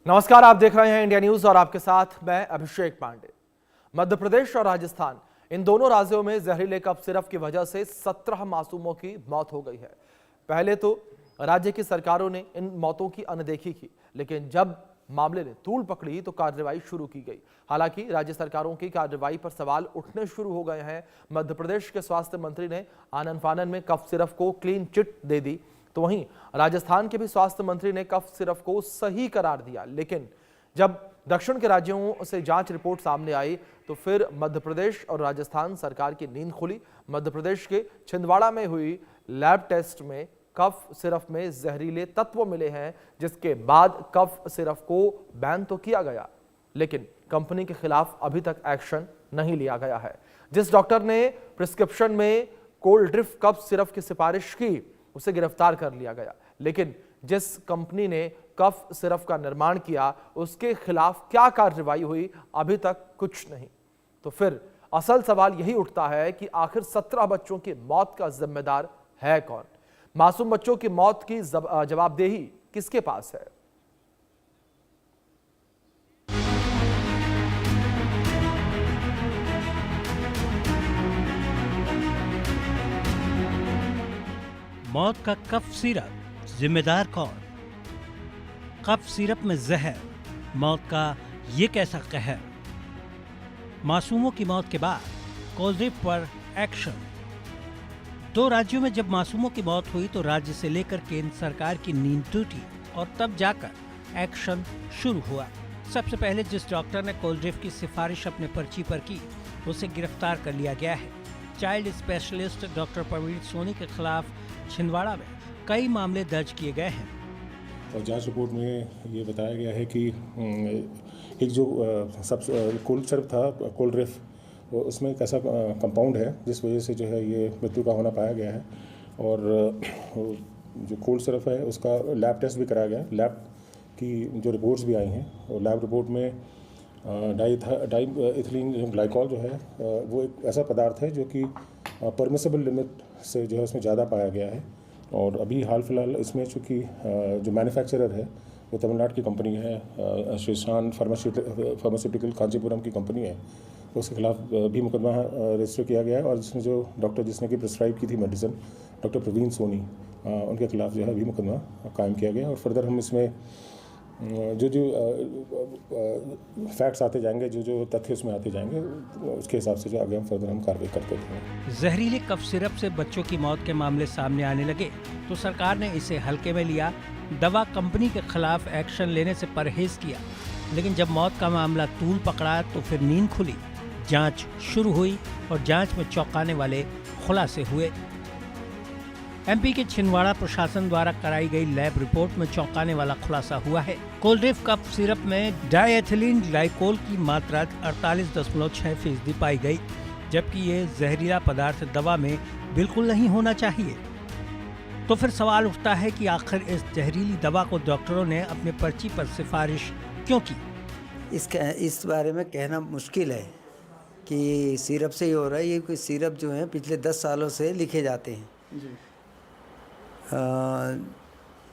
नमस्कार, आप देख रहे हैं इंडिया न्यूज और आपके साथ मैं अभिषेक पांडे। मध्य प्रदेश और राजस्थान, इन दोनों राज्यों में जहरीले कफ सिरप की वजह से 17 मासूमों की मौत हो गई है। पहले तो राज्य की सरकारों ने इन मौतों की अनदेखी की, लेकिन जब मामले ने तूल पकड़ी तो कार्रवाई शुरू की गई। हालांकि राज्य सरकारों की कार्रवाई पर सवाल उठने शुरू हो गए हैं। मध्य प्रदेश के स्वास्थ्य मंत्री ने आनन फानन में कफ सिरप को क्लीन चिट दे दी, तो वहीं राजस्थान के भी स्वास्थ्य मंत्री ने कफ सिरप को सही करार दिया। लेकिन जब दक्षिण के राज्यों से जांच रिपोर्ट सामने आई तो फिर मध्य प्रदेश और राजस्थान सरकार की नींद खुली। मध्य प्रदेश के छिंदवाड़ा में हुई लैब टेस्ट में कफ सिरप में जहरीले तत्व मिले हैं, जिसके बाद कफ सिरप को बैन तो किया गया, लेकिन कंपनी के खिलाफ अभी तक एक्शन नहीं लिया गया है। जिस डॉक्टर ने प्रिस्क्रिप्शन में कोल्ड ड्रिफ्ट कफ सिरप की सिफारिश की, उसे गिरफ्तार कर लिया गया, लेकिन जिस कंपनी ने कफ सिरप का निर्माण किया उसके खिलाफ क्या कार्रवाई हुई, अभी तक कुछ नहीं। तो फिर असल सवाल यही उठता है कि आखिर 17 बच्चों की मौत का जिम्मेदार है कौन? मासूम बच्चों की मौत की जवाबदेही किसके पास है? मौत का कफ सिरप, जिम्मेदार कौन? कफ सिरप में जहर, मौत का ये कैसा कहर? मासूमों की मौत के बाद कोल्ड ड्रिफ्ट पर एक्शन। दो राज्यों में जब मासूमों की मौत हुई तो राज्य से लेकर केंद्र सरकार की नींद टूटी और तब जाकर एक्शन शुरू हुआ। सबसे पहले जिस डॉक्टर ने कोल्ड ड्रिफ्ट की सिफारिश अपने पर्ची पर की, उसे गिरफ्तार कर लिया गया है। Child specialist doctor Praveen Soni के खिलाफ छिंदवाड़ा में कई मामले दर्ज किए गए हैं। और जांच रिपोर्ट में ये बताया गया है कि एक जो कोल्ड सिरप था, कोल्ड ड्रिफ्ट, उसमें एक ऐसा कंपाउंड है जिस वजह से जो है ये मृत्यु का होना पाया गया है। और जो कोल्ड सिरप है उसका लैब टेस्ट भी कराया गया। लैब की जो रिपोर्ट्स भी आई हैं, और लैब रिपोर्ट में डाईइथिलीन ग्लाइकॉल जो है वो एक ऐसा पदार्थ है जो कि परमिसेबल लिमिट से जो है उसमें ज़्यादा पाया गया है। और अभी हाल फिलहाल इसमें चूँकि जो मैन्युफैक्चरर है वो तमिलनाडु की कंपनी है, श्रीशान फार्मास्यूटिकल कांचीपुरम की कंपनी है, उसके खिलाफ भी मुकदमा रजिस्टर किया गया है। और जिसने जो डॉक्टर जिसने कि प्रिस्क्राइब की थी मेडिसिन, डॉक्टर प्रवीण सोनी, उनके खिलाफ जो है अभी मुकदमा कायम किया गया। और फर्दर हम इसमें जो फैक्ट्स आते जाएंगे, जो तथ्य उसमें आते जाएंगे, उसके हिसाब से जो आगे हम फर्दर हम कार्रवाई करते हैं। जहरीले कफ सिरप से बच्चों की मौत के मामले सामने आने लगे तो सरकार ने इसे हल्के में लिया। दवा कंपनी के खिलाफ एक्शन लेने से परहेज किया, लेकिन जब मौत का मामला तूल पकड़ा तो फिर नींद खुली। जांच शुरू हुई और जांच में चौंकाने वाले खुलासे हुए। एमपी के छिंदवाड़ा प्रशासन द्वारा कराई गई लैब रिपोर्ट में चौंकाने वाला खुलासा हुआ है। कोल्ड ड्रिफ्ट कफ सिरप में डाईइथिलीन ग्लाइकोल की मात्रा 48.6% पाई गई, जबकि ये जहरीला पदार्थ दवा में बिल्कुल नहीं होना चाहिए। तो फिर सवाल उठता है कि आखिर इस जहरीली दवा को डॉक्टरों ने अपने पर्ची पर सिफारिश क्यों की? इस बारे में कहना मुश्किल है कि सिरप से ही हो रहा है। ये कोई सिरप जो है पिछले 10 सालों से लिखे जाते हैं जी।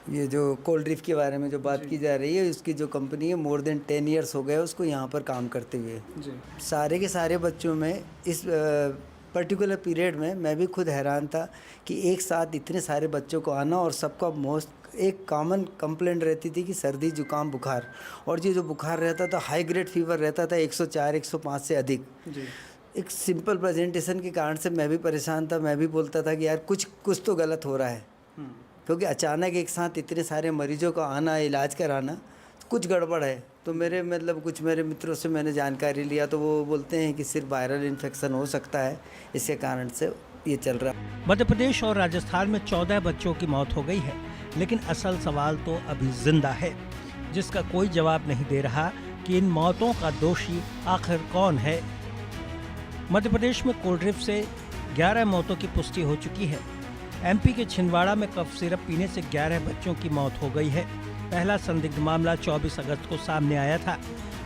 ये जो कोल्ड ड्रिफ्ट के बारे में जो बात की जा रही है, उसकी जो कंपनी है मोर देन 10 ईयर्स हो गए उसको यहाँ पर काम करते हुए जी। सारे के सारे बच्चों में इस पर्टिकुलर पीरियड में मैं भी खुद हैरान था कि एक साथ इतने सारे बच्चों को आना, और सबका एक कॉमन कंप्लेंट रहती थी कि सर्दी जुकाम बुखार, और ये जो बुखार रहता था हाई ग्रेड फीवर रहता था 104-105 से अधिक जी। एक सिंपल प्रेजेंटेशन के कारण से मैं भी परेशान था। मैं भी बोलता था कि यार कुछ तो गलत हो रहा है, क्योंकि अचानक एक साथ इतने सारे मरीजों का आना, इलाज कराना, तो कुछ गड़बड़ है। तो कुछ मेरे मित्रों से मैंने जानकारी लिया तो वो बोलते हैं कि सिर्फ वायरल इन्फेक्शन हो सकता है, इसके कारण से ये चल रहा है। मध्य प्रदेश और राजस्थान में 14 बच्चों की मौत हो गई है, लेकिन असल सवाल तो अभी जिंदा है, जिसका कोई जवाब नहीं दे रहा कि इन मौतों का दोषी आखिर कौन है। मध्य प्रदेश में कोल्ड ड्रिफ्ट से 11 मौतों की पुष्टि हो चुकी है। एमपी के छिंदवाड़ा में कफ सिरप पीने से 11 बच्चों की मौत हो गई है। पहला संदिग्ध मामला 24 अगस्त को सामने आया था।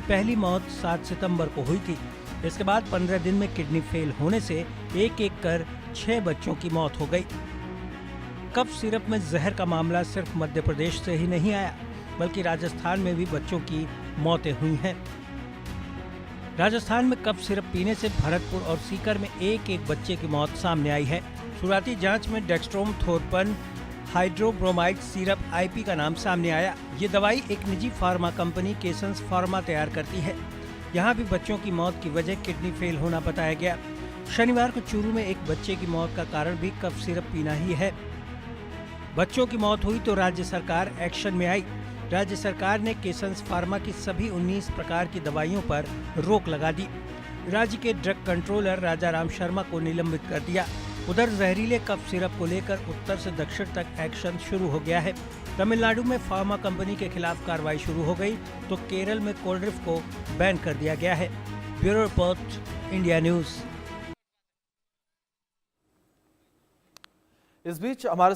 पहली मौत 7 सितंबर को हुई थी। इसके बाद 15 दिन में किडनी फेल होने से एक कर 6 बच्चों की मौत हो गई। कफ सिरप में जहर का मामला सिर्फ मध्य प्रदेश से ही नहीं आया, बल्कि राजस्थान में भी बच्चों की मौतें हुई हैं। राजस्थान में कफ सिरप पीने से भरतपुर और सीकर में एक एक बच्चे की मौत सामने आई है। शुरुआती जांच में डेक्स्ट्रोमेथोर्पन हाइड्रोब्रोमाइड सिरप आईपी का नाम सामने आया। ये दवाई एक निजी फार्मा कंपनी केसेंस फार्मा तैयार करती है। यहाँ भी बच्चों की मौत की वजह किडनी फेल होना बताया गया। शनिवार को चूरू में एक बच्चे की मौत का कारण भी कफ सिरप पीना ही है। बच्चों की मौत हुई तो राज्य सरकार एक्शन में आई। राज्य सरकार ने केसेंस फार्मा की सभी 19 प्रकार की दवाइयों पर रोक लगा दी। राज्य के ड्रग कंट्रोलर राजाराम शर्मा को निलंबित कर दिया। उधर जहरीले कफ सिरप को लेकर उत्तर से दक्षिण तक एक्शन शुरू हो गया है। तमिलनाडु में फार्मा कंपनी के खिलाफ कार्रवाई शुरू हो गई तो केरल में कोल्ड ड्रिंक को बैन कर दिया गया है। Bureau report, India news. इस बीच हमारे